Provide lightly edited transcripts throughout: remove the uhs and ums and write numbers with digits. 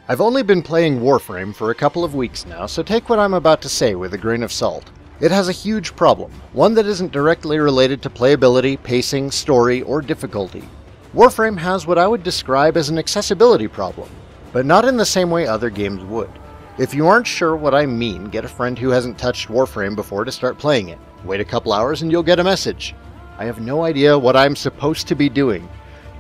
I've only been playing Warframe for a couple of weeks now, so take what I'm about to say with a grain of salt. It has a huge problem, one that isn't directly related to playability, pacing, story, or difficulty. Warframe has what I would describe as an accessibility problem, but not in the same way other games would. If you aren't sure what I mean, get a friend who hasn't touched Warframe before to start playing it. Wait a couple hours and you'll get a message. I have no idea what I'm supposed to be doing.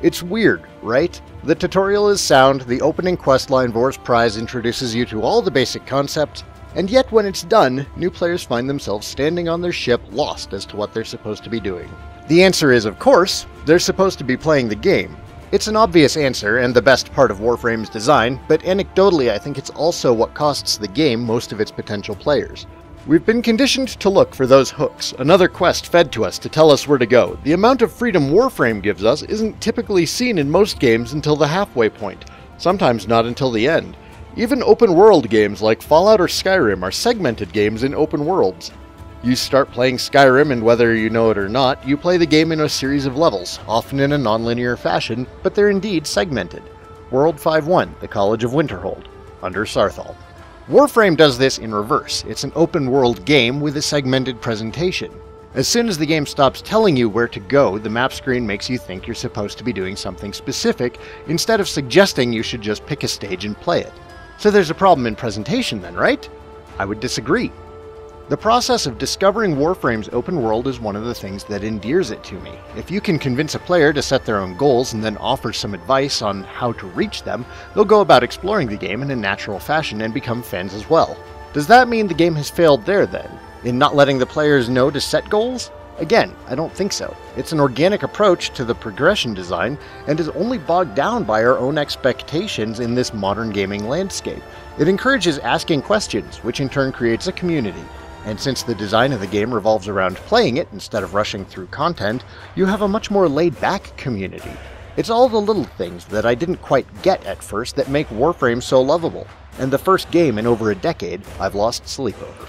It's weird, right? The tutorial is sound, the opening questline Vor's Prize introduces you to all the basic concepts, and yet when it's done, new players find themselves standing on their ship lost as to what they're supposed to be doing. The answer is, of course, they're supposed to be playing the game. It's an obvious answer and the best part of Warframe's design, but anecdotally I think it's also what costs the game most of its potential players. We've been conditioned to look for those hooks, another quest fed to us to tell us where to go. The amount of freedom Warframe gives us isn't typically seen in most games until the halfway point, sometimes not until the end. Even open-world games like Fallout or Skyrim are segmented games in open worlds. You start playing Skyrim and whether you know it or not, you play the game in a series of levels, often in a non-linear fashion, but they're indeed segmented. World 5-1, the College of Winterhold, under Sarthal. Warframe does this in reverse. It's an open-world game with a segmented presentation. As soon as the game stops telling you where to go, the map screen makes you think you're supposed to be doing something specific, instead of suggesting you should just pick a stage and play it. So there's a problem in presentation then, right? I would disagree. The process of discovering Warframe's open world is one of the things that endears it to me. If you can convince a player to set their own goals and then offer some advice on how to reach them, they'll go about exploring the game in a natural fashion and become fans as well. Does that mean the game has failed there then, in not letting the players know to set goals? Again, I don't think so. It's an organic approach to the progression design and is only bogged down by our own expectations in this modern gaming landscape. It encourages asking questions, which in turn creates a community. And since the design of the game revolves around playing it instead of rushing through content, you have a much more laid-back community. It's all the little things that I didn't quite get at first that make Warframe so lovable, and the first game in over a decade I've lost sleep over.